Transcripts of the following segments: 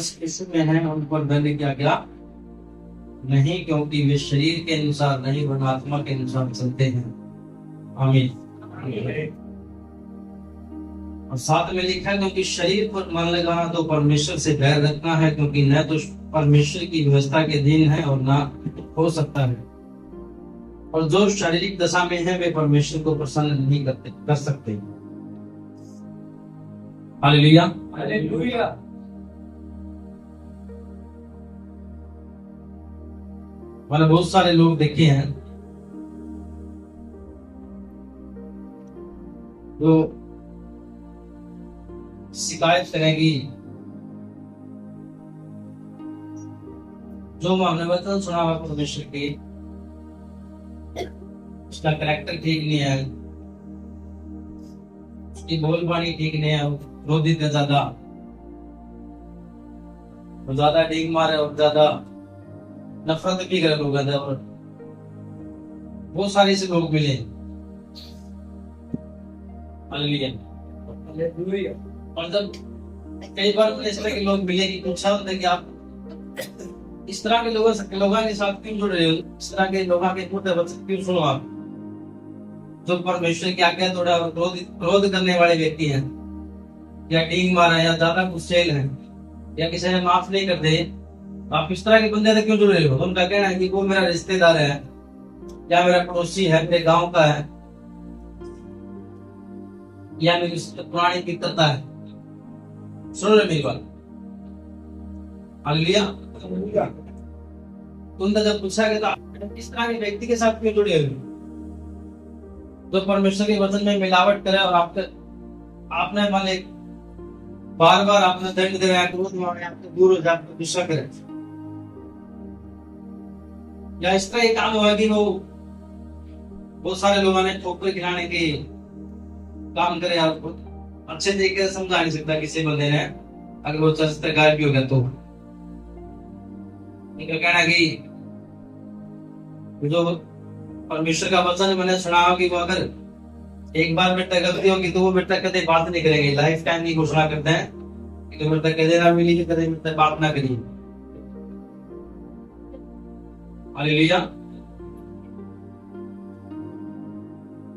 बस इसमें है, उन पर दंड क्या क्या नहीं, क्योंकि वे शरीर के अनुसार नहीं वरन आत्मा के अनुसार चलते हैं। आमीन। और साथ में लिखा है, क्योंकि शरीर पर मन लगाना तो परमेश्वर से बैर रखना है, क्योंकि न तो परमेश्वर की व्यवस्था के दिन है और ना हो सकता है। और जो शारीरिक दशा में है वे परमेश्वर को प्रसन्न नहीं कर सकते। Hallelujah, hallelujah. मैंने बहुत सारे लोग देखे हैं जो शिकायत करेगी, जो हमने वचन सुना हुआ परमेश्वर की, उसका कैरेक्टर ठीक नहीं है, उसकी बोलबानी ठीक नहीं है, क्रोधित है ज्यादा डींग मारे और ज्यादा नफरत भी करे लोग, और बहुत सारे से लोग मिले। हालेलुया। और जब कई बार इस तरह के लोग मिले कि पूछा होता है कि आप इस तरह के लोगों के साथ क्यों जुड़ रहे हो, इस तरह के लोगों के वचन क्यों सुनो आप, जो परमेश्वर की आज्ञा थोड़ा क्रोध करने वाले व्यक्ति हैं, या डींग मारा, या ज्यादा गुस्सेल है, या किसी ने माफ नहीं करते, आप इस तरह के बंदे से क्यों जुड़ रहे हो? उनका कहना है कि वो मेरा रिश्तेदार है, या मेरा पड़ोसी है, मेरे गांव का है, या मेरी पुरानी मित्रता है। सुन रहे मेरी बात? हालेलुया। तुमने जब पूछा कि तो इस तरह के व्यक्ति के साथ क्यों जुड़े हो, तो परमेश्वर के वचन में मिलावट करे और आपने मान ले बार बार आपने दंड दे रहा है, क्रोध में आपसे दूर हो जाए, आपको गुस्सा करे, या इस तरह एक काम हुआ कि वो बहुत सारे लोगों ने ठोकर खिलाने के काम करे, आपको अच्छे तरीके से समझा नहीं सकता किसी बंदे ने, अगर वो चित्रकार भी हो गया तो इनका कहना कि जो परमेश्वर का वचन मैंने सुना कि वो अगर एक बार बेटा गलती होगी तो वो बेटा कदे बात नहीं करेंगे, लाइफ टाइम की घोषणा करते हैं कि तो बेटा कदे ना मिली, कदे बेटा बात ना करिए। हालेलुया।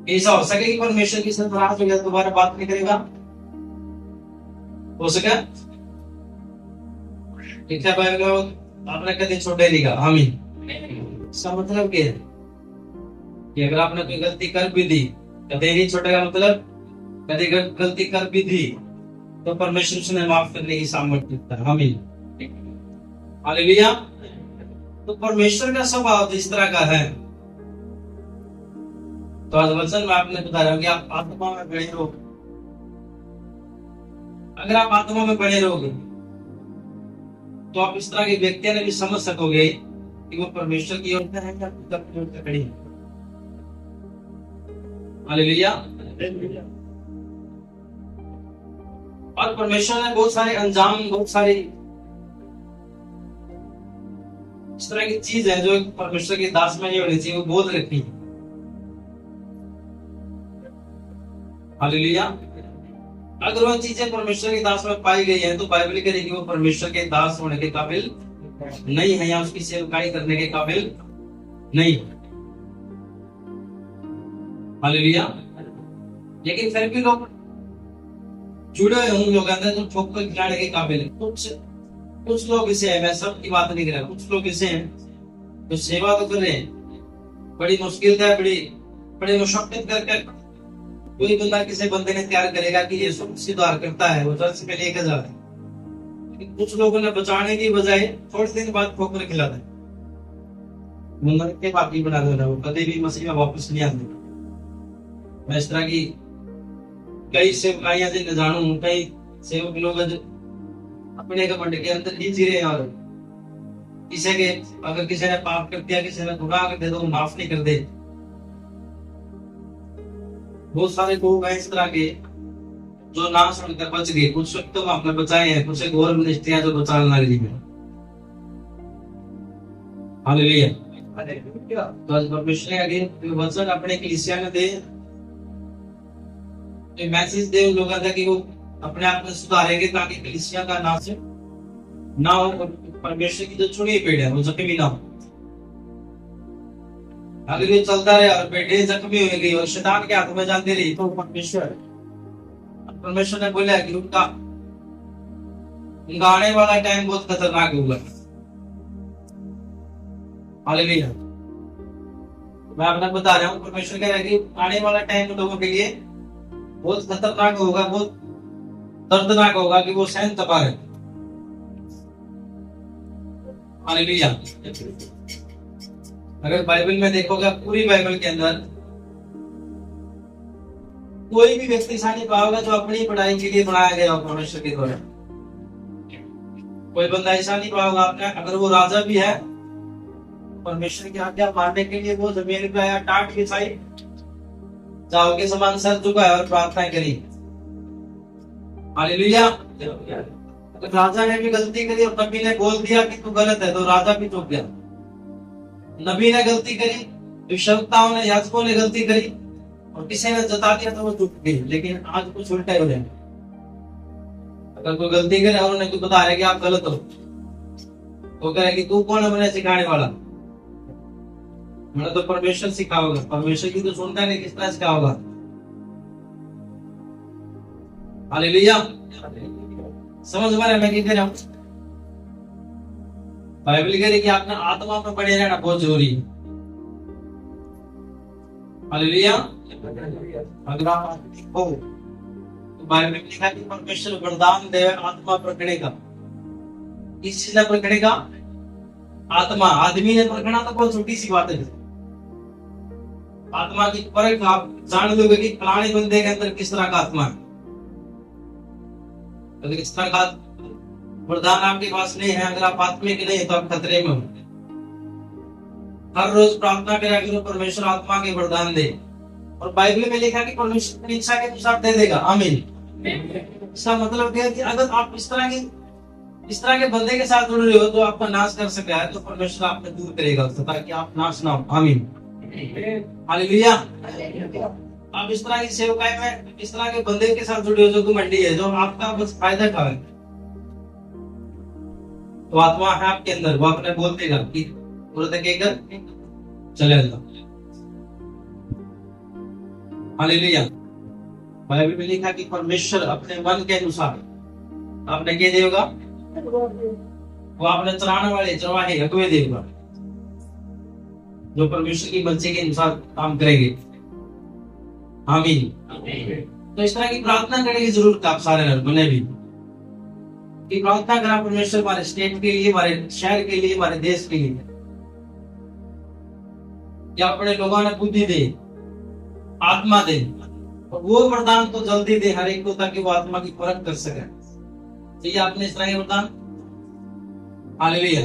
ऐसा हो सके कि परमेश्वर की नाराज हो गया दोबारा बात नहीं करेगा? हो सके? लिखा बाइबल में आपने कभी छोड़े नहीं कहा। आमीन। इसका मतलब क्या है कि अगर आपने कोई गलती कर भी दी, कभी नहीं छोड़ेगा, मतलब कभी गलती कर भी दी तो परमेश्वर से माफ करने की सामर्थ्य रखता है। आमीन। हालेलुया। तो परमेश्वर का स्वभाव जिस तरह का है, तो आज वचन में आपने बता रहा हूं कि आप आत्मा में बने रहो। अगर आप आत्मा में बने रहोगे तो आप इस तरह के व्यक्तियों ने भी समझ सकोगे कि वो परमेश्वर की ओर से है या अपनी ओर से खड़ी है। हालेलुया। और परमेश्वर ने बहुत सारे अंजाम, बहुत सारी इस तरह की चीज है जो परमेश्वर के दास में नहीं होनी चाहिए, वो बोल रखी है। हालेलुया। अगर वो चीजें परमेश्वर के दास में पाई गई हैं तो बाइबल कहेगी वो परमेश्वर के दास होने के काबिल नहीं है, या उसकी सेवकाई करने के काबिल नहीं। हालेलुया। लेकिन फिर भी लोग जुड़े हुए उन लोग अंदर जो ठोकर खिलाने के काबिल है। कुछ लोग इसे हैं, मैं सबकी बात नहीं कर रहा, कुछ लोग इसे हैं जो सेवा तो कर रहे हैं, बड़ी मुश्किल है, बड़ी मुशक्कत करके कोई बंदा किसी बंदे ने तैयार करेगा कि ये सुधार करता है, वो चर्च में लेकर जा रहा है। लेकिन कुछ लोगों ने बचाने की बजाय थोड़े दिन बाद ठोकर खिला दे, मंदिर के पापी बना देना, वो कभी भी मसीह में वापस नहीं आते। मैं इस तरह की कई सेवकाइयां जिन्हें जानू, कई सेवक लोग अपने घमंड के अंदर ही जी रहे हैं, और किसी के अगर किसी ने पाप कर दिया, किसी ने गुनाह कर दिया तो माफ नहीं कर दे। बहुत सारे लोग हैं इस तरह के जो ना सुनकर बच गए, कुछ तो आपने बचाए हैं, कुछ और मिनिस्ट्रियां जो बचाने लगी है। हालेलुया। तो आज परमेश्वर आगे वचन अपने कलीसिया में दे, मैसेज दे उन लोगों तक कि वो अपने आप में सुधारेंगे ताकि कलीसिया का नाम से ना हो, परमेश्वर की जो चुनी पीढ़ है वो जख्मी ना हो। अगर ये चलता रहे और पेटे जख्मी हो गई और शैतान के हाथ में जाती रही तो परमेश्वर ने बोला कि उनका आने वाला टाइम बहुत खतरनाक होगा। हालेलुया। मैं आपको बता रहा हूँ, परमेश्वर कह रहा है कि आने वाला टाइम लोगों के लिए बहुत खतरनाक होगा, बहुत दर्दनाक होगा कि वो सहन कर पा रहे। हालेलुया। अगर बाइबल में देखोगे, पूरी बाइबल के अंदर कोई भी व्यक्ति ऐसा नहीं पाओगे जो अपनी पढ़ाई के लिए बनाया गया हो परमेश्वर के द्वारा। कोई बंदा ऐसा नहीं पाओगे आपने, अगर वो राजा भी है, परमेश्वर की आज्ञा मानने के लिए वो जमीन पे आया, टाट बिछाई, चाव के समान सर झुकाया और प्रार्थना करी। हालेलुया। अगर राजा ने भी गलती करी और नबी ने बोल दिया कि तू गलत है, तो राजा भी चुप गया। नबी ने गलती करी, विश्वक्ताओं ने, याजकों ने गलती करी और किसी ने जता दिया तो वो चुप गई। लेकिन आज कुछ उल्टा ही हो जाए, अगर कोई गलती करे और उन्हें बता रहे कि आप गलत हो, तो कहे कि तू कौन है मुझे सिखाने वाला? मैंने तो परमेश्वर सिखा होगा। परमेश्वर की तो सुनता नहीं, किस तरह सिखा होगा? हालेलुया। समझ पा रहे मैं क्या कह रहा हूं? बाइबल कह रही कि आपने आत्मा में बने रहना बहुत जरूरी है। हालेलुया। अगर आप हो तो बाइबल में लिखा कि परमेश्वर वरदान दे आत्मा प्रकटने का। किस चीज ने प्रकटने का? आत्मा। आदमी ने परखना तो बहुत छोटी सी बात है। आत्मा की परख आप जान लोगे कि फलाने बंदे के अंदर किस तरह का आत्मा है। अगर इस तरह का वरदान आपके पास नहीं है, अगर आप आत्मिक नहीं है, तो आप खतरे में हो। हर रोज प्रार्थना करा करो परमेश्वर आत्मा के वरदान दे, और बाइबल में लिखा कि परमेश्वर अपनी इच्छा के अनुसार दे देगा। आमीन। इसका मतलब क्या है कि अगर आप इस तरह के बंदे के साथ जुड़ रहे हो तो आपका नाश कर सकता है, तो परमेश्वर आपको दूर करेगा ताकि आप नाश ना हो। आमीन। हालेलुया। आप इस तरह की सेवकाई में इस तरह के बंदे के साथ जुड़े हो जो घमंडी है, जो आपका बस फायदा उठावे, तो आत्मा है आपके अंदर, वो अपने बोल देगा कि चले जाओ। हालेलुया। बाइबल में लिखा कि परमेश्वर अपने मन के अनुसार आपने क्या देगा? वो आपने चलाने वाले चरवाहे अगुवे देगा, जो परमेश्वर की मर्जी के अनुसार काम करेंगे। आमीन। तो इस तरह की प्रार्थना करने की जरूरत है आप सारे बने भी कि प्रार्थना करा परमेश्वर हमारे स्टेट के लिए, हमारे शहर के लिए, हमारे देश के लिए, या अपने लोगों ने बुद्धि दे, आत्मा दे, और वो वरदान तो जल्दी दे हर एक को, ताकि वो आत्मा की परख कर सके। चाहिए आपने इस तरह के वरदान? हालेलुया।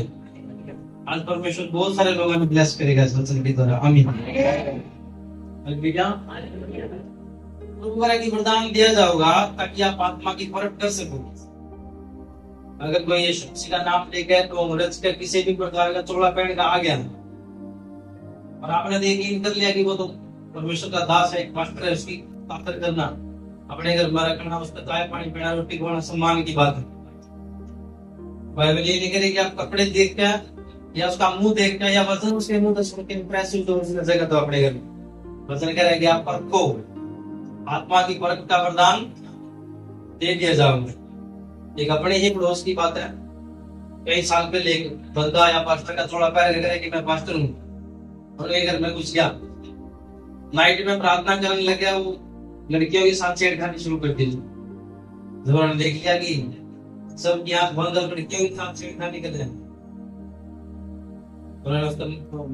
आज परमेश्वर बहुत सारे लोगों ने ब्लेस करेगा इस वचन के द्वारा। आमीन। हालेलुया। की वरदान दिया जाएगा ताकि आप आत्मा की परख कर सको। अगर कोई यीशु मसीह का नाम लेकर तो रच कर किसी भी प्रकार का चोला पहन का आ गया और आपने यकीन कर लिया कि वो तो परमेश्वर का दास है, एक मास्टर है, उसकी ताकत करना, अपने घर में रखना, उसका चाय पानी पीना, रोटी खवाना सम्मान की बात है। बाइबल ये नहीं करेगी आप कपड़े देख कर या उसका मुंह देख कर या वजन उसके मुंह से सुन के इंप्रेसिव तो उसने जगह तो अपने घर में वजन करेगी आप परखो, आत्मा की परख का वरदान दे दिया जाओगे। एक अपने ही पड़ोस की बात है, कई साल पहले एक बंदा या पास्टर का थोड़ा पैर करे कि मैं पास्टर हूँ, और घर में घुस गया, नाइट में प्रार्थना करने लग गया, वो लड़कियों के साथ छेड़खानी शुरू कर दी। जब उन्होंने देख लिया कि सब की आंख बंद, लड़कियों के साथ छेड़खानी कर रहे हैं, उन्होंने उसको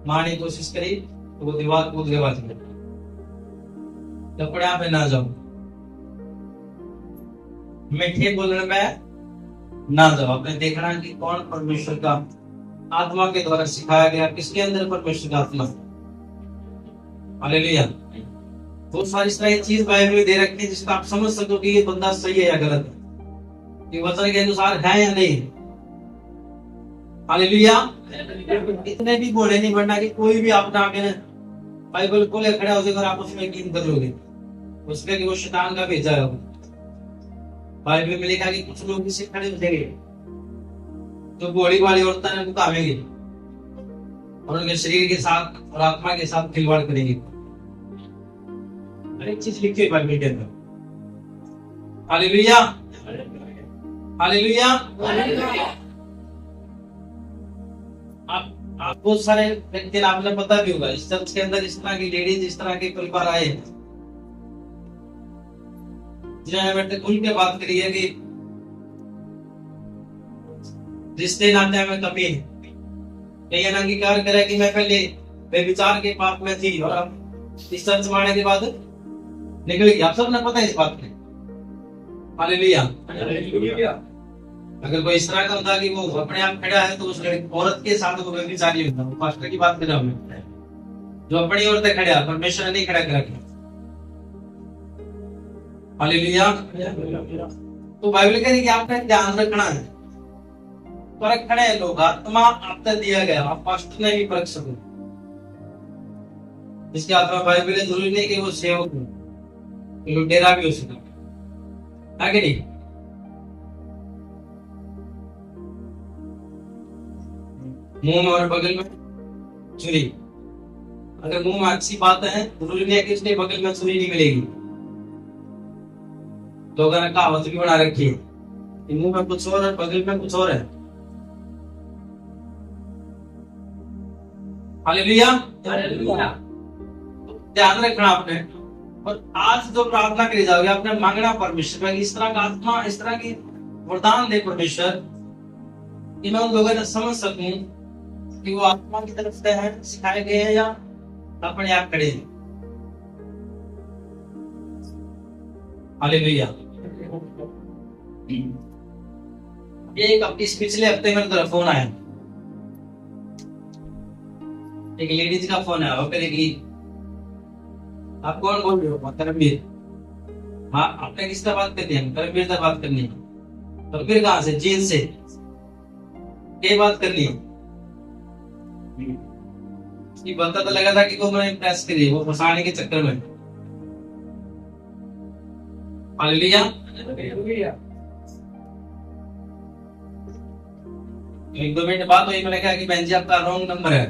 मारने की कोशिश करी तो वो दीवार कूद के बात कर, कपड़े पे ना जाओ, मीठे बोलने में ना जाओ। आपने देखना कि कौन परमेश्वर का आत्मा के द्वारा सिखाया गया, किसके अंदर परमेश्वर का आत्मा। हालेलुया। बहुत सारी इस तरह की चीज बाइबल में दे रखी है जिसका आप समझ सको कि ये बंदा सही है या गलत है, कि वचन के अनुसार है या नहीं। हालेलुया। इतने भी बोले नहीं बनना कि कोई भी अपना आगे बाइबल खोले खड़ा हो जाएगा और आप उसमें यकीन कर लोगे, उसमें कि वो शैतान का भेजा है। बाइबल में लिखा कि कुछ लोग इसे खड़े हो जाएंगे जो बॉडी वाली औरतें हैं वो कामेंगी और उनके शरीर के साथ और आत्मा के साथ खिलवाड़ करेंगी। हर एक चीज लिखी है बाइबल के अंदर। Hallelujah, hallelujah. आप बहुत सारे व्यक्ति आपने पता भी होगा इस चर्च के अंदर इस तरह की लेडीज, इस तरह के परिवार आए हैं जिन्होंने बेटे खुल के बात करी है कि रिश्ते नाते में कमी है। कई अंगीकार करे कि मैं पहले बेविचार के पाप में थी और अब इस चर्च में आने के बाद निकल गई। आप सबने पता है इस बात में। हालेलुया। अगर कोई इस तरह का होता कि वो अपने आप खड़ा है तो उस औरत के साथ वो बेविचारी होता। वो पास्टर की बात कर रहा हूं मैं, जो अपनी औरत खड़ा, परमेश्वर ने नहीं खड़ा करा। हालेलुया। तो बाइबल कह रही है कि आपने ध्यान रखना है। परख खड़े हैं लोग, आत्मा आपसे दिया गया, आप पास्टर ने भी परख सको। इसके आत्मा बाइबल जरूरी नहीं कि वो सेवक हो, लुटेरा भी हो सके। आगे नहीं, मुंह में और बगल में छुरी। अगर मुंह में अच्छी बात है जरूरी नहीं है कि उसके बगल में छुरी नहीं मिलेगी। लोगों ने कहावत भी बना रखी है कि मुंह में कुछ और बगल में कुछ और है। हालेलुया। ध्यान रखना आपने। और आज जो प्रार्थना करी जाओगे आपने मांगना परमेश्वर में इस तरह का आत्मा, इस तरह की वरदान दे परमेश्वर कि मैं उन लोगों ने समझ सकूं कि वो आत्मा की तरफ से है, सिखाए गए हैं या अपने आप खड़े हैं। हालेलुया। इस पिछले हफ्ते मेरे तरफ फोन आया, एक लेडीज का फोन आया। वो कहेगी आप कौन बोल रहे हो? करमवीर। हाँ, आपने किसका बात करनी है? करमवीर से बात करनी है। तो फिर कहां से? जेल से। ये बात करनी है। इसकी बनता तो लगा था कि वो मैंने प्रेस करी, वो फंसाने के चक्कर में। हालेलुया। एक दो मिनट बात हुई, मैंने कहा कि बहन जी आपका रॉन्ग नंबर है,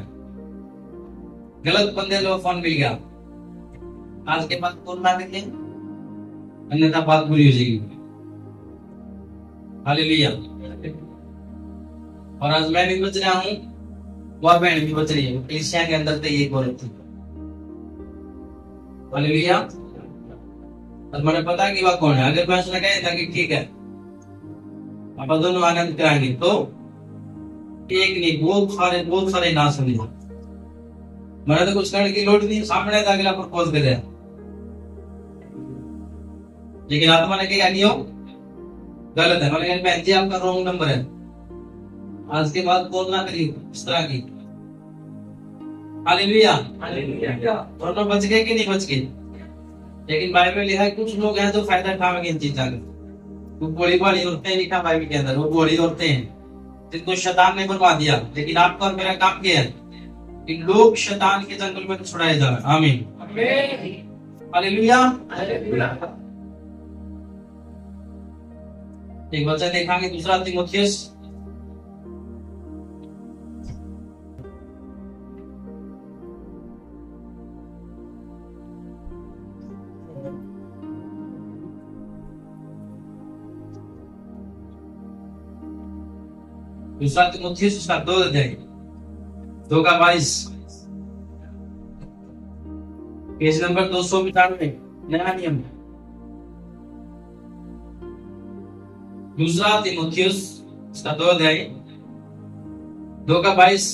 गलत बंदे को फोन मिल गया। आज के बाद फोन ना करिए, अन्यथा बात बुरी हो जाएगी। हालेलुया। और आज मैं भी बच रहा हूँ, वह बहन भी बच रही है। कलीसिया के अंदर तो ये औरत थी। हालेलुया। और मैंने पता कि वह कौन है। अगर मैं उसने कहा था कि ठीक है आप दोनों आनंद कराएंगे, तो एक नहीं बहुत सारे ना समझे। मैंने तो कुछ करने की लोड नहीं, सामने था अगला प्रपोज कर दिया। लेकिन आत्मा ने क्या नहीं हो गलत है। मैंने कहा बहन जी आपका रॉन्ग नंबर है, आज के बाद कॉल ना करिए इस तरह की। हालेलुया। दोनों बच गए कि नहीं बच गए? लेकिन बाइबल में लिखा है कुछ लोग हैं जो फायदा उठाएंगे इन चीजों का। वो बड़ी बड़ी औरतें लिखा बाइबल के अंदर, वो बड़ी औरतें हैं जिनको शैतान ने बनवा दिया। लेकिन आपका और मेरा काम क्या है कि लोग शैतान के जंगल में छुड़ाए जाए। आमीन। हालेलुया। एक वचन देखेंगे, दूसरा तीमुथियुस उसका 2 अध्याय 2 का 22, पेज नंबर 295, नया नियम। दूसरा तीमुथियुस उसका 2 अध्याय 2 का 22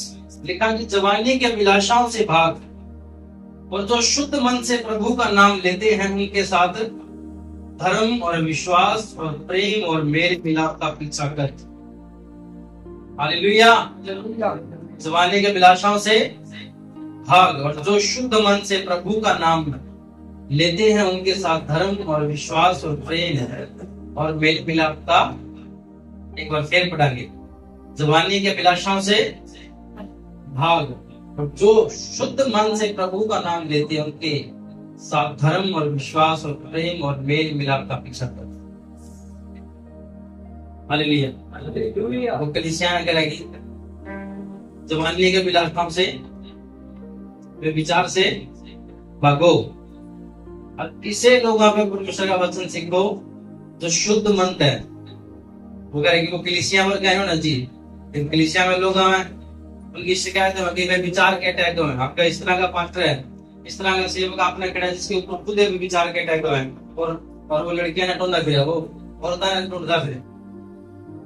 लिखा कि जवानी के अभिलाषाओं से भाग और जो शुद्ध मन से प्रभु का नाम लेते हैं उनके साथ धर्म और विश्वास और प्रेम और मेल मिलाप का पीछा कर। हालेलुया। जवानी के अभिलाषाओं से भाग और जो शुद्ध मन से प्रभु का नाम लेते हैं उनके साथ धर्म और विश्वास और प्रेम और मेल मिलाप का। एक बार फिर पढ़ांगे, जवानी के अभिलाषाओं से भाग और जो शुद्ध मन से प्रभु का नाम लेते हैं उनके साथ धर्म और विश्वास और प्रेम और मेल मिलाप का पीछा कर। हालेलुया। वो कलीसिया करेगी जवानी के विलासताओं से, वे विचार से भागो और इसे लोगों पे परमेश्वर का वचन सीखो जो शुद्ध मन है। वो करेगी वो कलीसिया में क्या है ना जी, कलीसिया में लोग हैं उनकी शिकायत है कि वे विचार के अटैक हुए, आपका इस तरह का पास्टर है, इस तरह का सेवक आपने खड़ा है जिसके ऊपर खुद भी विचार के अटैक हुए और वो लड़कियां ने ढूंढा फिर वो औरतां ने ढूंढा फिर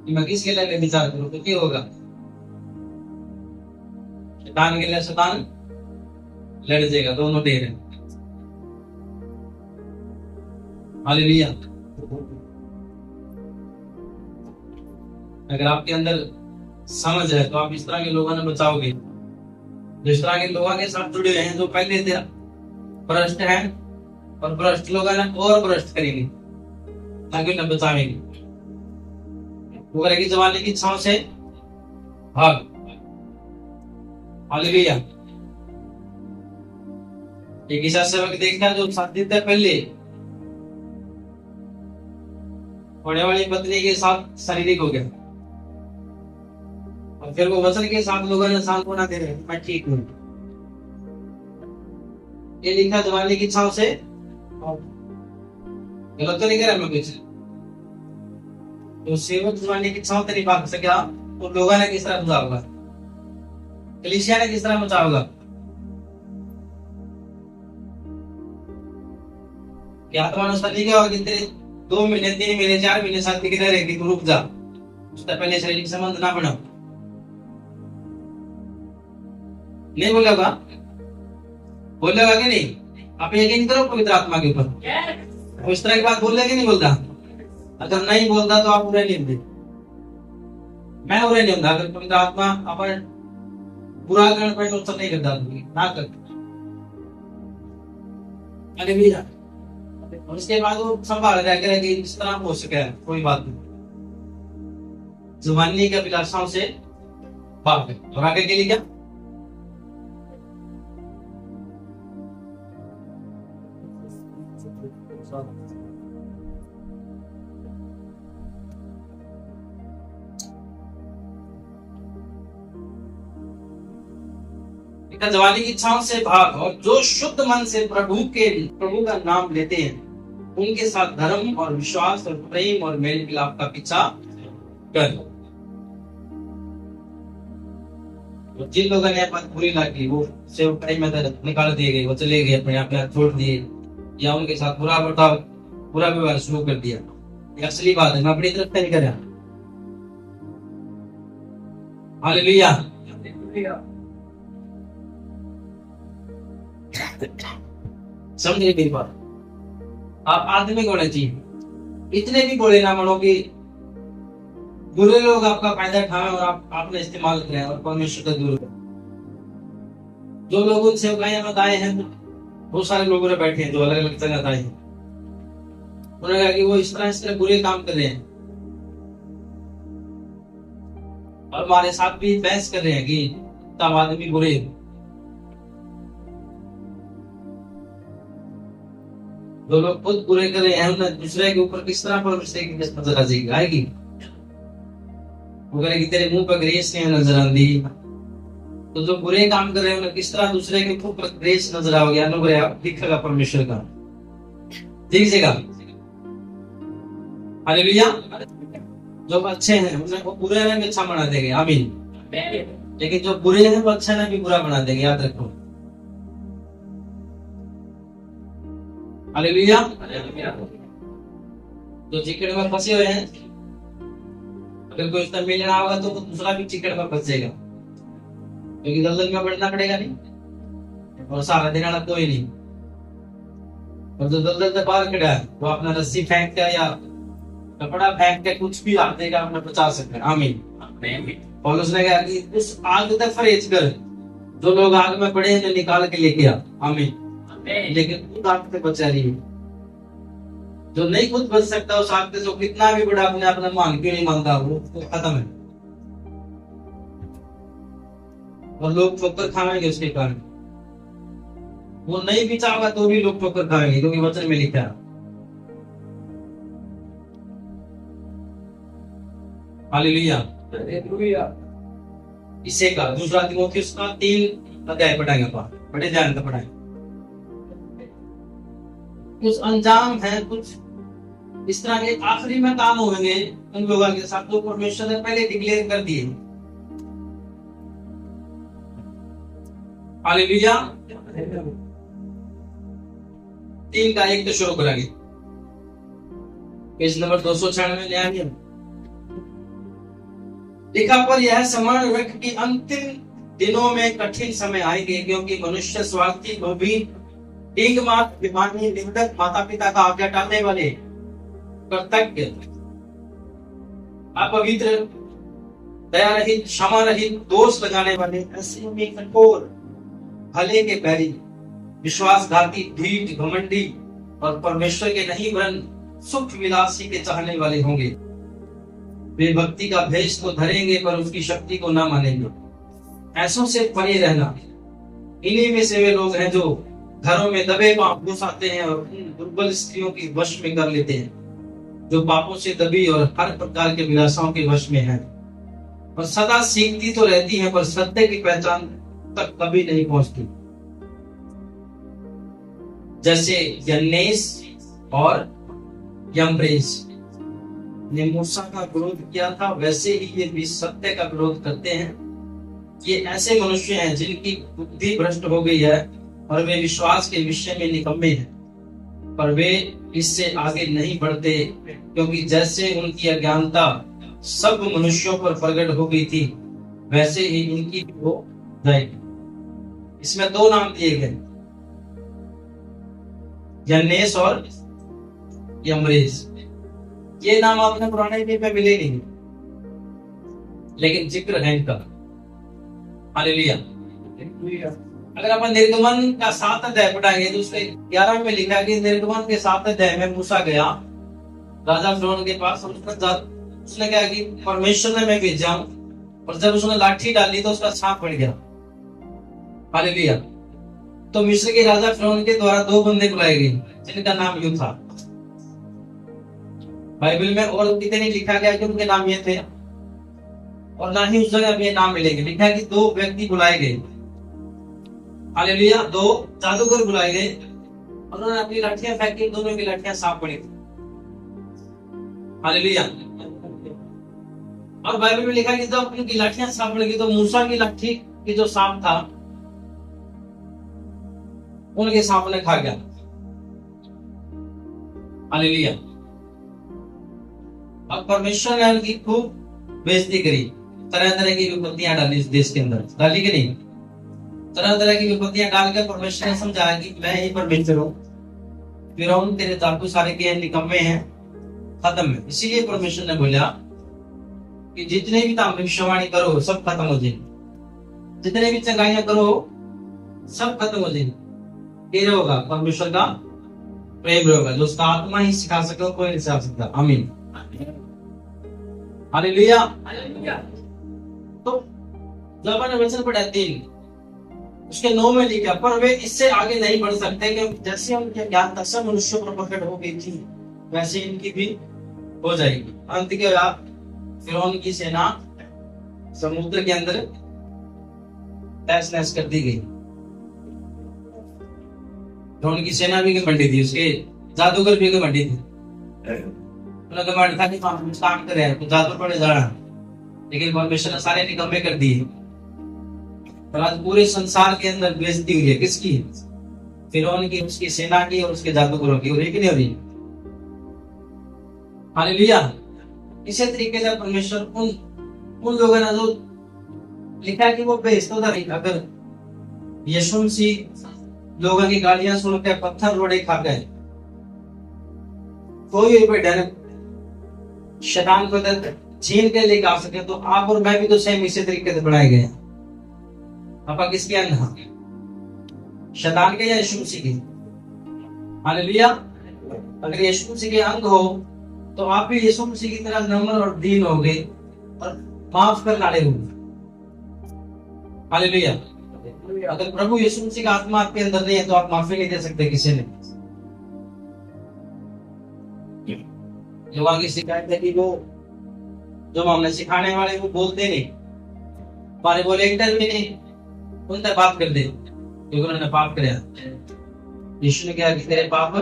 कि मैं किसके लिए विचार करूं तो क्या होगा। शैतान के लिए शैतान लड़ जाएगा, दोनों ढेर है। हालेलुया। अगर आपके अंदर समझ है तो आप इस तरह के लोगों ने बचाओगे, जिस तरह के लोगों के साथ जुड़े हैं जो पहले से भ्रष्ट हैं और भ्रष्ट लोगों ने और भ्रष्ट करेंगे ताकि उन्हें बचाएंगे। वो करेगी जवानी की इच्छाओं से भाग। हालेलुया। एक ऐसा सेवक देखा जो शादी से पहले होने वाली पत्नी के साथ शारीरिक हो गया और फिर वो वचन के साथ लोगों ने सांत्वना दे रहे मैं ठीक हूं। ये लिखा जवानी की इच्छाओं से, गलत तो नहीं कह रहा मैं कुछ। तो सेवक जवानी की इच्छाओं से नहीं भाग सका तो लोगों ने किस तरह बचा होगा, कलीसिया ने किस तरह बचा होगा। क्या तुम्हारा शादी क्या होगा कि तेरे 2 महीने 3 महीने 4 महीने शादी की रहेगी, तू रुक जा, उससे पहले शारीरिक संबंध ना बना। नहीं बोलेगा, बोलेगा कि नहीं? आप यकीन करो पवित्र आत्मा के ऊपर इस तरह की बात बोल कि नहीं बोलता। अगर नहीं बोलता तो आप उन्हें नहीं दे, मैं उन्हें नहीं होता। अगर पवित्र आत्मा अपन बुरा करने पर तो नहीं करता ना कर। अरे भैया और उसके बाद वो संभाल रहा है कि इस तरह हो सके कोई बात नहीं। जुबानी के अभिलाषाओं से भाग और आगे के लिए क्या जवानी की इच्छाओं से भाग और जो शुद्ध मन से प्रभु का नाम लेते हैं उनके साथ धर्म और विश्वास और प्रेम और मेल मिलाप का पीछा कर। तो जिन लोगों ने बात बुरी लगी वो सेव टाइम में निकाल दिए गए, वो चले गए अपने आप छोड़ दिए या उनके साथ बुरा बर्ताव बुरा व्यवहार शुरू कर दिया। ये असली बात है, मैं अपनी तरफ नहीं कर रहा। हालेलुया। समझे मेरी बात? आप आदमी होना चाहिए, इतने भी बोले ना मानो कि बुरे लोग आपका फायदा उठाए और आपने इस्तेमाल किया और परमेश्वर का दूर। जो लोग उन सेवकाएं में आए हैं बहुत सारे लोगों ने बैठे हैं जो अलग अलग जगह आए हैं, उन्होंने कहा कि वो इस तरह बुरे काम कर रहे हैं और हमारे साथ भी बहस कर रहे हैं कि तब आदमी बुरे। जो लोग खुद बुरे कर रहे हैं उन्हें दूसरे के ऊपर किस तरह परमेश्वर की नजर आ जाएगी आएगी। वो कहेगी तेरे मुंह पर ग्रेस नहीं नजर आती। तो जो बुरे काम कर रहे हैं उन्हें किस तरह दूसरे के ऊपर ग्रेस नजर आओगे, अनुग्रह दिखेगा परमेश्वर का, दिखेगा। हालेलुया। जो अच्छे हैं उन्हें वो बुरे में भी अच्छा बना देंगे, आमीन। लेकिन जो बुरे हैं वो अच्छे में भी बुरा बना देंगे, याद रखो। हालेलुया। जो चिकड़ में फंसे हुए हैं अगर कोई उसका मिलना होगा तो दूसरा भी चिकड़ में फंस जाएगा, क्योंकि दलदल में बढ़ना पड़ेगा नहीं और सारा दिन आना कोई नहीं। और जो दलदल से बाहर खड़ा है वो अपना रस्सी फेंक के या कपड़ा फेंक के कुछ भी हाथ देगा अपने बचा सकते हैं, आमीन। और उसने कहा कि उस आग तक परहेज कर, जो लोग आग में पड़े हैं निकाल के लेके आ, आमीन। लेकिन खुद आग से बचा रही है। जो नहीं खुद बच सकता उस आग से कितना भी बड़ा अपने अपना मान क्यों नहीं मानता, वो खत्म है और लोग ठोकर खाएंगे उसके कारण। वो नहीं भी चाहोगा तो भी लोग ठोकर खाएंगे, क्योंकि वचन में लिखा है। हालेलुया। हालेलुया। इसे का दूसरा तीमुथियुस का 3 अध्याय पढ़ाएंगे अपन, बड़े ध्यान से पढ़ाएंगे। कुछ अंजाम है, कुछ इस तरह के आखिरी में काम होंगे उन लोगों के साथ जो परमेश्वर ने पहले डिक्लेयर कर दिए। हालेलुया। 3 का 1 तो शुरू करेंगे, पेज नंबर 296 में ले आएंगे। लिखा पर यह स्मरण रख कि अंतिम दिनों में कठिन समय आएंगे, क्योंकि मनुष्य स्वार्थी, लोभी, ठीक मात, अभिमानी, निंदक, माता पिता का आज्ञा टालने वाले, कृतज्ञ, अपवित्र, दया रहित, क्षमा रहित, दोष लगाने वाले, ऐसे में कठोर, भले के बैरी, विश्वासघाती, ढीठ, घमंडी और परमेश्वर के नहीं वरन सुख विलासी के चाहने वाले होंगे। वे भक्ति का भेष तो धरेंगे पर उसकी शक्ति को ना मानेंगे। ऐसों से परे रहना। इन्हीं में से वे लोग हैं जो घरों में दबे पांव घुस आते हैं और उन दुर्बल स्त्रियों की वश में कर लेते हैं, जो पापों से दबी और हर प्रकार के विलासाओं के वश में है, और सदा सीखती तो रहती है पर सत्य की पहचान तक कभी नहीं पहुंचती। जैसे यन्नेस और यम्ब्रेस ने मूसा का विरोध किया था, वैसे ही ये भी सत्य का विरोध करते हैं। ये ऐसे मनुष्य हैं जिनकी बुद्धि भ्रष्ट हो गई है और वे विश्वास के विषय में निकम्मे हैं, पर वे इससे आगे नहीं बढ़ते, क्योंकि जैसे उनकी अज्ञानता सब मनुष्यों पर प्रकट हो गई थी, वैसे ही इनकी भी हो जाएगी। इसमें 2 नाम दिए गए, यन्नेस और यम्ब्रेस। ये नाम आपने पुराने नियम में मिले नहीं, लेकिन जिक्र है इनका। हालेलुया। अगर अपन निर्गमन का 7 अध्याय पढ़ाएंगे तो उसके 11 में लिखा है कि निर्गमन के 7 अध्याय में मूसा गया राजा फिरौन के पास, उसने कहा कि परमेश्वर ने मैं भेजा, और जब उसने लाठी डाली तो उसका सांप पड़ गया। हालेलुया। तो मिस्र के राजा फिरौन के द्वारा 2 बंदे बुलाए गए जिनका नाम यूं था। बाइबल में और कितने नहीं लिखा गया कि उनके नाम ये थे, और ना ही उस जगह में नाम मिलेंगे। लिखा है कि 2 व्यक्ति बुलाए गए। हालेलुया। 2 जादूगर बुलाए गए, उन्होंने अपनी लाठियां फेंकी, दोनों की लाठियां सांप पड़ी। हालेलुया। और बाइबल में लिखा है कि जब उनकी लाठियां सांप पड़ गई तो मूसा की लाठी की जो सांप था उनके सांप ने खा गया। हालेलुया। अब परमेश्वर ने उनकी खूब बेइज्जती करी, तरह तरह की विपत्तियां डाली इस देश के अंदर, डाली कि नहीं? तरह तरह की विपत्तियां डालकर परमेश्वर ने समझाया कि मैं ही परमेश्वर हूं, फिरौन तेरे डाकू सारे के निकम्मे हैं, खत्म है। इसीलिए परमेश्वर ने बोला कि जितने भी तुम भविष्यवाणी करो सब खत्म हो जाएंगे, जितने भी चंगाइयां करो सब खत्म हो जाएंगे। ये होगा परमेश्वर का प्रेम होगा, जो उसका आत्मा ही सिखा सके, कोई नहीं सिखा सकता। आमीन। हालेलुया। तो जब मैंने वचन पढ़ा 3 उसके 9 में लिखा, पर वे इससे आगे नहीं बढ़ सकते, क्योंकि जैसे उनके ज्ञान तक सब मनुष्यों पर प्रकट हो गई थी, वैसे इनकी भी हो जाएगी। अंत के बाद फिरौन की सेना समुद्र के अंदर तहस नहस कर दी गई। फिरौन की सेना भी घमंडी थी, उसके जादूगर भी घमंडी थे। घमंड था कि काम कर रहे हैं, तो जादू पड़े जा रहा, लेकिन परमेश्वर ने सारे निकम्मे कर दिए। और आज पूरे संसार के अंदर बेइज्जती हुई है, किसकी? फिरौन की, उसकी सेना की और उसके जादूगरों की। और एक नहीं हो रही। हालेलुया। इसी तरीके से परमेश्वर उन लोगों ने जो लिखा है कि वो बेइज्जत होता नहीं। अगर यीशु मसीह लोगों की गालियां सुनकर पत्थर रोड़े खा गए, कोई भी डर शैतान को छीन के लेके आ सके, तो आप और मैं भी तो सेम इसी तरीके से बनाए गए हैं। आपा किसके अंग? शैतान के या यीशु मसीह के? हालेलुया। अगर यीशु मसीह के अंग हो तो आप भी यीशु मसीह की तरह नम्र और दीन होगे और माफ करने वाले होंगे। हालेलुया। अगर प्रभु यीशु मसीह का आत्मा आपके अंदर नहीं है तो आप माफी नहीं दे सकते किसी ने। लोगों की शिकायत है कि वो जो हमने सिखाने वाले वो बोलते नहीं, हमारे वॉलेंटियर भी नहीं, उनसे बात कर दे क्योंकि उन्होंने पाप किया। यीशु ने कहा कि तेरे पाप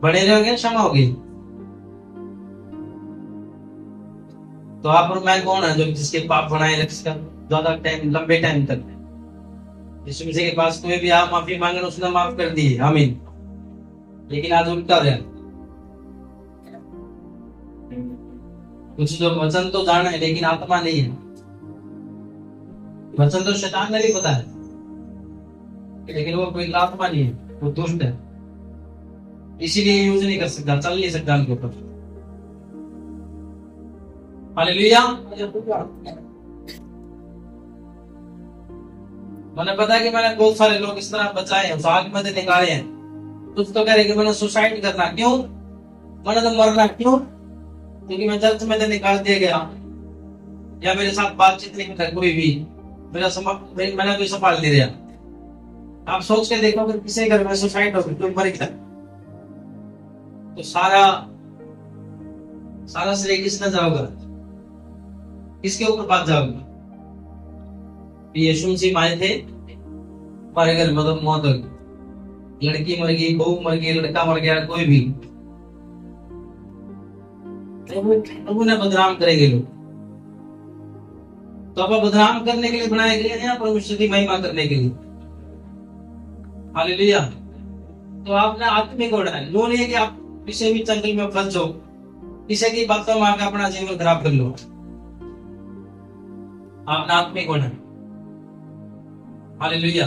बड़े रहेंगे, क्षमा होगी। तो आप और मैं कौन है जो जिसके पाप बनाए रखेगा ज्यादा टाइम, लंबे टाइम तक? यीशु मसीह के पास कोई भी आप माफी मांगे उसने माफ कर दी, आमीन। लेकिन आज उल्टा है, कुछ जो वचन तो जाना है लेकिन आत्मा नहीं है। वचन तो शैतान ने भी पता है लेकिन वो कोई आत्मा नहीं है, वो दुष्ट है, इसीलिए यूज नहीं कर सकता, चल नहीं सकता उनके ऊपर। हालेलुया। मैंने पता कि मैंने बहुत सारे लोग इस तरह बचाए हैं, आग में निकाले हैं। कुछ तो कह रहे कि मैंने सुसाइड करना, क्यों? मैंने तो मरना, क्यों? क्योंकि मैं चर्च में निकाल दिया गया या मेरे साथ बातचीत नहीं कर कोई भी, मैंने कोई संभाल नहीं दिया। आप सोच के देखो अगर किसी घर में सुसाइड हो गई तो मर गया तो सारा श्रेय किसने जाओगा? किसके ऊपर बात जाओगा? यीशु मसीह आए थे, हमारे घर में तो मौत हो गई, लड़की मर गई, बहू मर गई, लड़का मर गया, कोई भी प्रभु ने बदनाम करेंगे लोग। तो आप बदनाम करने के लिए बनाए गए हैं, परमेश्वर की महिमा करने के लिए। हालेलुया। तो आपने आत्मिक होना है, वो नहीं है कि आप किसी भी चंगल में फंस जाओ, किसी की बातों में आकर अपना जीवन खराब कर लो। आपने आत्मिक होना है। हालेलुया।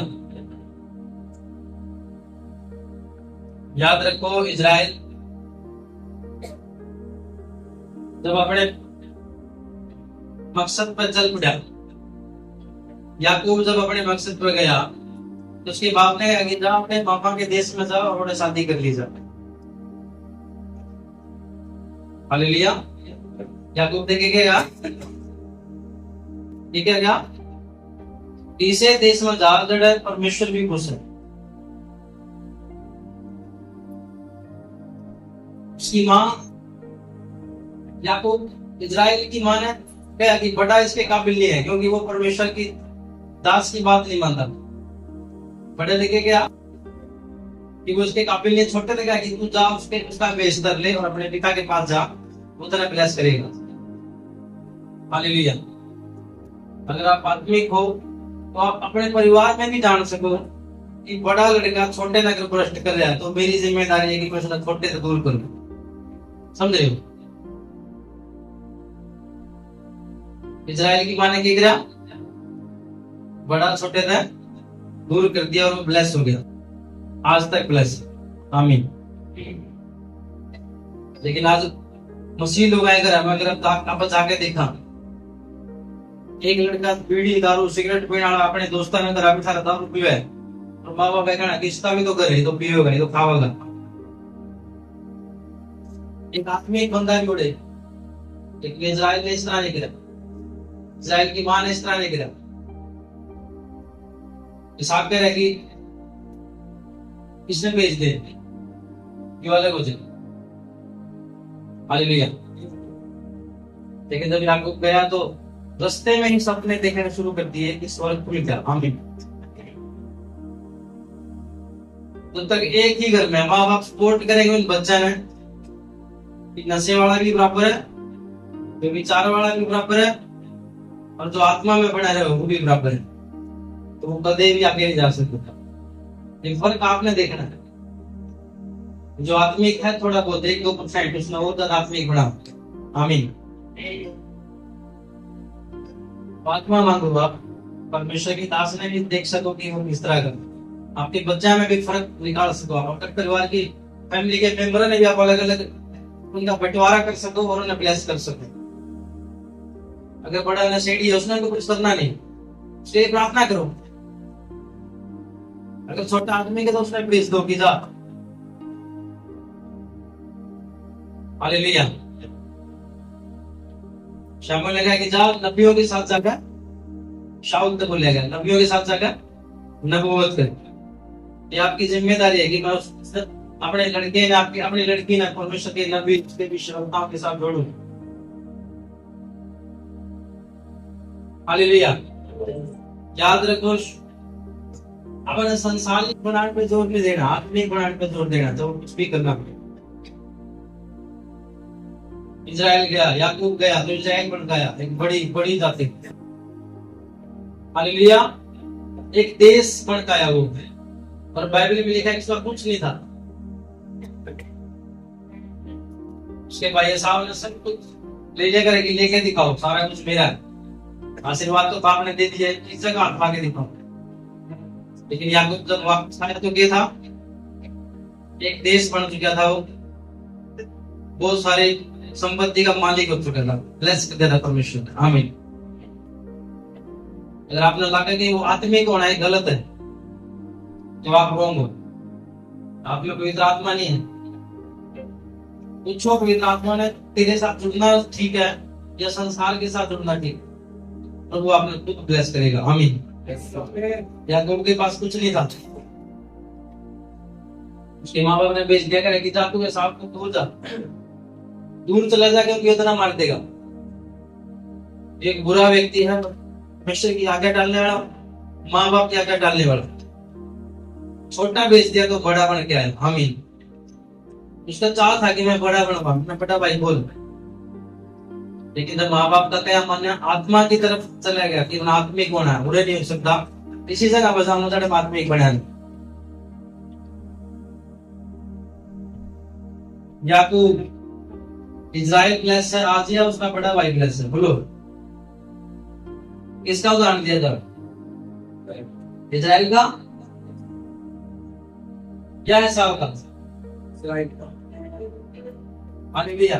याद रखो, इजराइल जब अपने मकसद पर चल पड़ा, याकूब जब अपने मकसद पर गया तो उसके बाप ने कहा कि जाओ अपने पापा के देश में जाओ और शादी कर ली जाए। हालेलुया। याकूब देखे क्या क्या तीसरे देश में जा जड़ा परमेश्वर भी खुश है। उसकी मां याकूब इजराइल की मां ने कहा कि बड़ा इसके काबिल नहीं है, क्योंकि वो परमेश्वर की दास की बात नहीं मानता। बड़े देखे क्या कि वो उसके काबिल नहीं, छोटे ने कहा कि तू जा उसका वेश धर ले और अपने पिता के पास जा, वो तेरा ब्लेस करेगा। हालेलुया। अगर आप आत्मिक हो तो आप अपने परिवार में भी जान सको कि बड़ा लड़का छोटे नगर भ्रष्ट कर रहा है, तो मेरी जिम्मेदारी है कि मैं उसको छोटे से दूर करूं। समझ रहे हो? इजराइल की मां ने क्या किया? बड़ा छोटे से दूर कर दिया और वो ब्लेस हो गया, आज तक ब्लेस। आमीन। लेकिन आज मसीह लोग आए घर में, अगर आप जाके देखा, एक लड़का बीड़ी दारू सिगरेट पीने वाला अपने दोस्तों ने घर बिठा दारू पीवे और माँ बाप कहना कि इसका भी तो घर है, तो पिएगा, तो खावेगा। एक आत्मिक बंदा भी उड़े, लेकिन इजराइल ने इस तरह नहीं किया, इजराइल की मां ने इस तरह नहीं किया। हिसाब कह रहे कि किसने भेज दे ये वाले को। हालेलुया। लेकिन जब याकूब गया तो रास्ते में ही सपने देखने शुरू कर दिए कि स्वर्ग खुल गया। आमीन। जब तक एक ही घर में माँ बाप सपोर्ट करेंगे उन बच्चे ने, नशे वाला भी बराबर है, विचार वाला भी बराबर है, और जो आत्मा में बना रहे वो भी बराबर है, तो वो कदे भी आगे नहीं जा सकता। ये फर्क आपने देखना है। जो आत्मिक है थोड़ा बहुत 1-2% उसमें और ज्यादा आत्मिक बना। आमीन। आत्मा मांगो आप, परमेश्वर की दास ने भी देख सको कि वो किस तरह का, आपके बच्चा में भी फर्क निकाल सको, आप अपने परिवार की फैमिली के मेंबर ने भी आप अलग अलग उनका बंटवारा कर सको और उन्हें ब्लेस कर सको। अगर बड़ा नशेड़ी है उसने तो कुछ करना नहीं, उसके लिए प्रार्थना करो। अगर छोटा आदमी के तो उसने भेज दो कि जा। हालेलुया। शामुल ने कहा कि जाओ नबियों के साथ जाकर, शाऊल तो बोलेगा नबियों के साथ जाकर नबूवत कर। ये आपकी जिम्मेदारी है कि मैं अपने लड़के ने अपनी लड़की ने परमेश्वर के नबी के भी श्रद्धाओं के साथ जोड़ूं। हालेलुया। याद रखो, अपने संसारिक बनाने पे जोर नहीं देना, आत्मिक बनाने पे जोर देना, तो कुछ भी करना। इजराइल गया, याकूब गया तो इजराइल बन गया, एक बड़ी बड़ी जाति। हालेलुया। एक देश बन गया वो। और बाइबल में लिखा है कि उसका कुछ नहीं था, उसके भाई साहब ने सब कुछ ले जाकर लेके दिखाओ, सारा कुछ मेरा है, आशीर्वाद तो बाप ने दे दिया, इस जगह हाथ मांगे दिखाओ। लेकिन याकूब जब वापस आया तो क्या था, एक देश बन चुका था वो, बहुत सारे संपत्ति का मालिक हो चुका था। ब्लेस कर देता परमेश्वर, आमीन। अगर आपने लगा कि वो आत्मिक होना है गलत है, तो आप रॉन्ग हो, आप में पवित्र आत्मा नहीं है। पूछो पवित्र आत्मा ने तेरे साथ जुड़ना ठीक है या संसार के साथ जुड़ना ठीक, और वो आपने खुद ब्लेस करेगा, आमीन। याकूब के पास कुछ नहीं था, उसके माँ बाप ने बेच दिया, करे कि जा तू के साथ दूर जा, दूर चला जा, क्योंकि इतना मार देगा। एक बुरा व्यक्ति है, परमेश्वर की आज्ञा डालने वाला, माँ बाप की आज्ञा डालने वाला, छोटा बेच दिया तो बड़ा बन के आया, आमीन। उसका चाह था कि मैं बड़ा बन पाऊं, मैं बड़ा भाई बोल, लेकिन जब माँ बाप का क्या मानना, आत्मा की तरफ चला गया कि आत्मिक होना है, उड़े नहीं हो सकता, इसी जगह पर हम आत्मिक बना। याकूब इजराइल ब्लेस है आज, या उसका बड़ा भाई ब्लेस है, बोलो किसका उदाहरण दिया जाए, इजराइल का या एसाव का? इजराइल का। हालेलुया।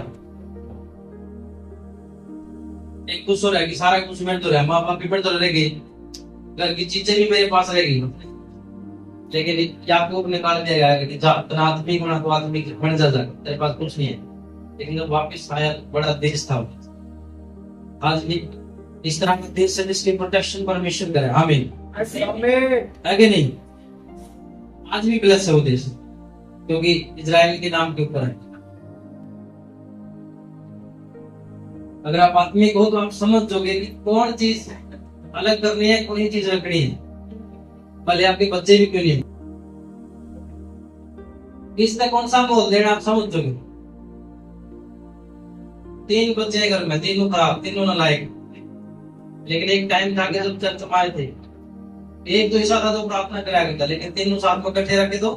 एक कुछ हो रहा है कि सारा कुछ मेरे तो रहा, माँ बाप भी मेरे तो रहेगी, घर की चीजें भी मेरे पास रहेगी, लेकिन याकूब ने निकाल दिया गया कि जा आत्मिक बना तो आत्मिक बन जा, तेरे पास कुछ नहीं है। लेकिन जब वापस आया, बड़ा देश था। आज भी इस तरह के देश से जिसकी प्रोटेक्शन परमेश्वर करे, आमीन, है कि नहीं? आज भी ब्लेस है वो देश, क्योंकि इजराइल के नाम के ऊपर है। अगर आप आत्मिक हो तो आप समझ जाओगे कि कौन चीज अलग करनी है, कौन चीज रखनी है, भले आपके बच्चे भी क्यों नहीं, किसने कौन सा मोल देना आप समझ जाओगे। 3 बच्चे घर में, तीनों खराब, तीनों नालायक, लेकिन एक टाइम था कि जब चर्च आए थे, एक तो ऐसा था जो प्रार्थना करा करता, लेकिन तीनों साथ में इकट्ठे रखे तो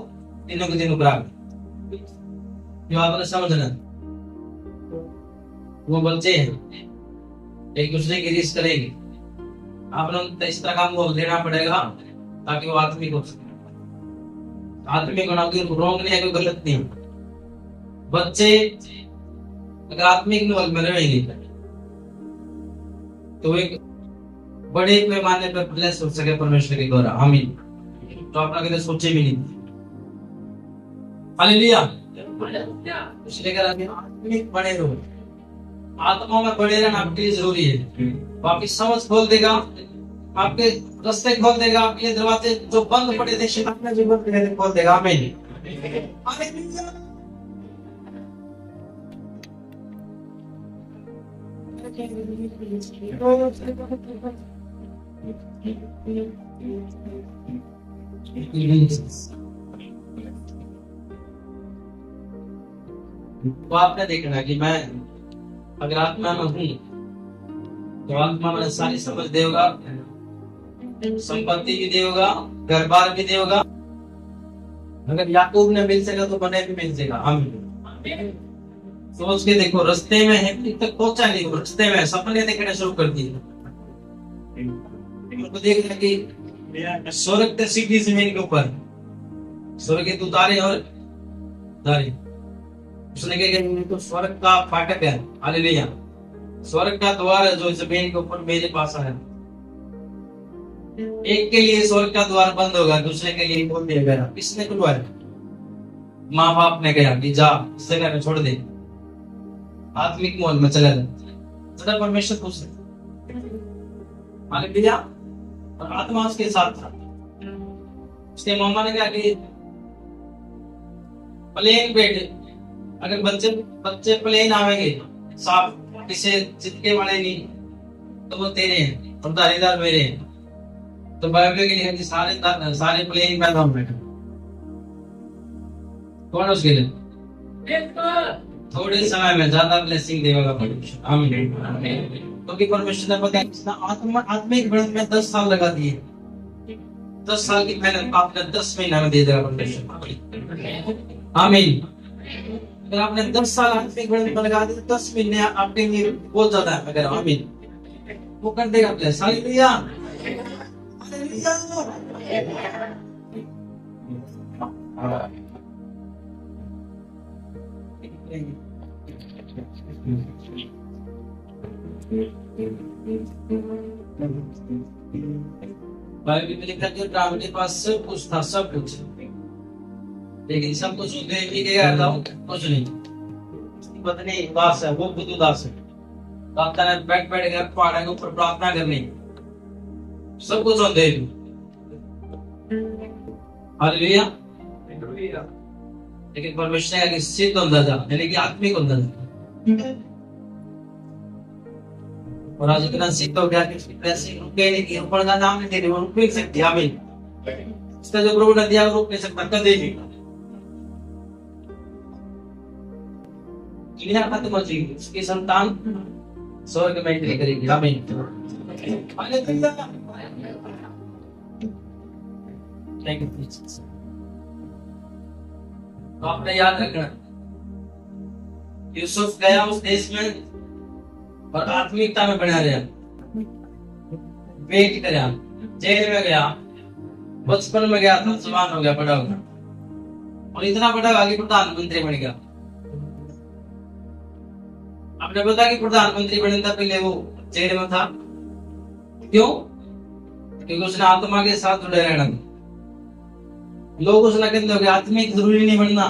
तीनों के तीनों खराब। जो आपने समझना, वो बच्चे हैं, एक दूसरे की रीस करेंगे, आपने इस तरह का मोल देना पड़ेगा ताकि वो आत्मिक हो सके। आत्मिक होना कोई रॉन्ग नहीं है, कोई गलत नहीं। बच्चे अगर आत्मिक मोल में रहेंगे तो एक बड़े पैमाने पर ब्लेस हो सके परमेश्वर के द्वारा, आमीन। तो अपना कभी सोचे भी नहीं। हालेलुया। इसलिए कह रहा आत्मिक बने रहो, आत्मा में बड़े रहना आपके लिए जरूरी है। वो आपकी समझ खोल देगा, आपके रास्ते खोल देगा, आपके दरवाजे जो बंद पड़े थे शैतान ने जो बंद करे खोल देगा, आमीन। हालेलुया। तो आपने देखना कि मैं अगर आत्मा में हूँ तो आत्मा में सारी समझ देगा, संपत्ति भी देगा, घर बार भी देगा। अगर याकूब ने मिल सका तो बने भी मिल सका, आमीन। सोच के देखो, रास्ते में है तक पहुंचा नहीं, रास्ते में सपने देखने शुरू कर दिए। उनको देखना कि स्वर्ग के सीधी जमीन के ऊपर, स्वर्ग के उतारे और तारे। उसने कहा तो स्वर्ग का फाटक है, हालेलुया, स्वर्ग का द्वार है जो जमीन के ऊपर मेरे पास है। एक के लिए स्वर्ग का द्वार बंद होगा, दूसरे के लिए खोल दिया गया। किसने खुलवाया? माँ बाप ने कहा कि जा इस जगह में छोड़ दे, आत्मिक मोल में चला जा। परमेश्वर खुश है, हालेलुया। और आत्मा उसके साथ था। उसके मामा ने कहा कि प्लेन बेटे, अगर बच्चे प्लेन आवेंगे, साफ किसे चिपके वाले नहीं, तो वो तेरे हैं। और दानेदार मेरे हैं। तो बाइबल के लिए सारे प्लेन पैदा होंगे। कौन उसके लिए? थोड़े समय में ज्यादा ब्लेसिंग देगा परमेश्वर। आमीन। क्योंकि परमेश्वर ने बताया आत्मिक बढ़त में 10 साल लगा दिए। 10 साल की मेहनत आपने 10 महीना में दे देगा परमेश्वर। आमीन। अगर आपने 10 साल आत्मिक बढ़त में लगा दिए 10 महीने आपके लिए बहुत ज्यादा है। अगर आमीन वो कर देगा ब्लेस। Hallelujah hallelujah. बाइबल में लिखा है अब्राहम के पास सब कुछ था, सब कुछ, लेकिन सब कुछ उसने भी क्या था? कुछ नहीं। उसकी पत्नी उदास है, वो खुद उदास है। दाता ने बैठ कर पहाड़ के ऊपर प्रार्थना करनी। सब कुछ होते हैं। हालेलुया। लेकिन परमेश्वर का सिद्ध होता था, यानी कि आत्मिक होता था। और आज इतना सिद्ध हो गया कि पैसे रुके नहीं कि ऊपर का नाम नहीं दे रहे, वो रुक नहीं सकते। आमीन। इसका जो प्रभु ने दिया वो रुक नहीं सकता कभी भी। दुनिया खत्म हो जाएगी, उसकी संतान स्वर्ग में एंट्री करेगी। आमीन। हालेलुया। Thank you Jesus. तो आपने याद रखना, यूसुफ गया उस देश में और आत्मिकता में बना रहा, वेट करा, जेल में गया, बचपन में गया था, जवान हो गया, बड़ा हो गया और इतना बड़ा आगे प्रधानमंत्री बन गया। आपने पता कि प्रधानमंत्री बनने से पहले वो जेल में था। क्यों? क्योंकि उसने आत्मा के साथ जुड़े रहना। लोग उसने कहते हो आत्मिक जरूरी नहीं बनना।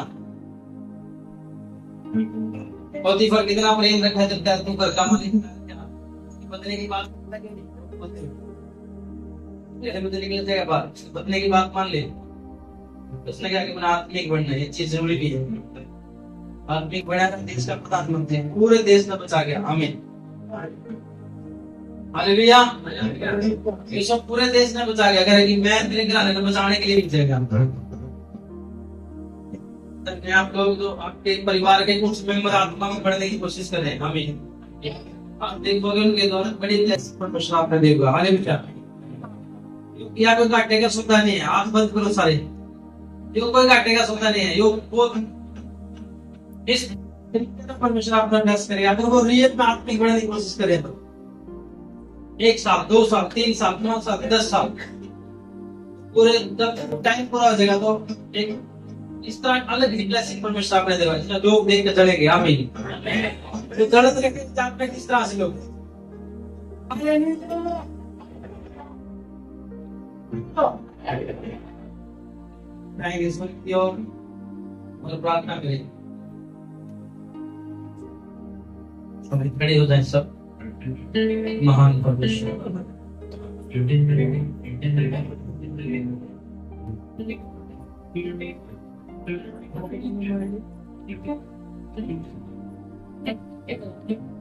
पोतीफर कितना प्रेम रखा जब तक तू घर का मालिक पत्नी की बात पत्नी की बात मान ले। उसने क्या कि आत्मिक बनना ये चीज जरूरी नहीं है। आत्मिक बना देश का प्रधानमंत्री पूरे देश में बचा गया। आमीन। हालेलुया। ये सब पूरे देश ने बचा गया। अगर कि मैं तेरे घराने को बचाने के लिए भी जाएगा। आप लोग तो आपके परिवार के कुछ मेंबर आत्मा में बढ़ने की कोशिश कर रहे हैं। आमीन। आप देखोगे उनके द्वारा बड़ी परमेश्वर आपने देखा। हालेलुया। या कोई घाटे का सौदा नहीं है। आप बंद करो सारे। यो कोई घाटे का सौदा नहीं है। यो वो इस परमेश्वर आपका ब्लेस करेगा। अगर वो रियल में आत्मिक बढ़ने की कोशिश करे तो 1 साल 2 साल 3 साल 5 साल 10 साल पूरे जब टाइम पूरा हो जाएगा तो एक इस तरह अलग ही ब्लेसिंग परमेश्वर आपने देगा। इसमें लोग देख के चलेंगे। आमीन। तो गलत रखे जान पे किस तरह से लोग और प्रार्थना करें। खड़े हो जाए सब। महान परमेश्वर Thank you.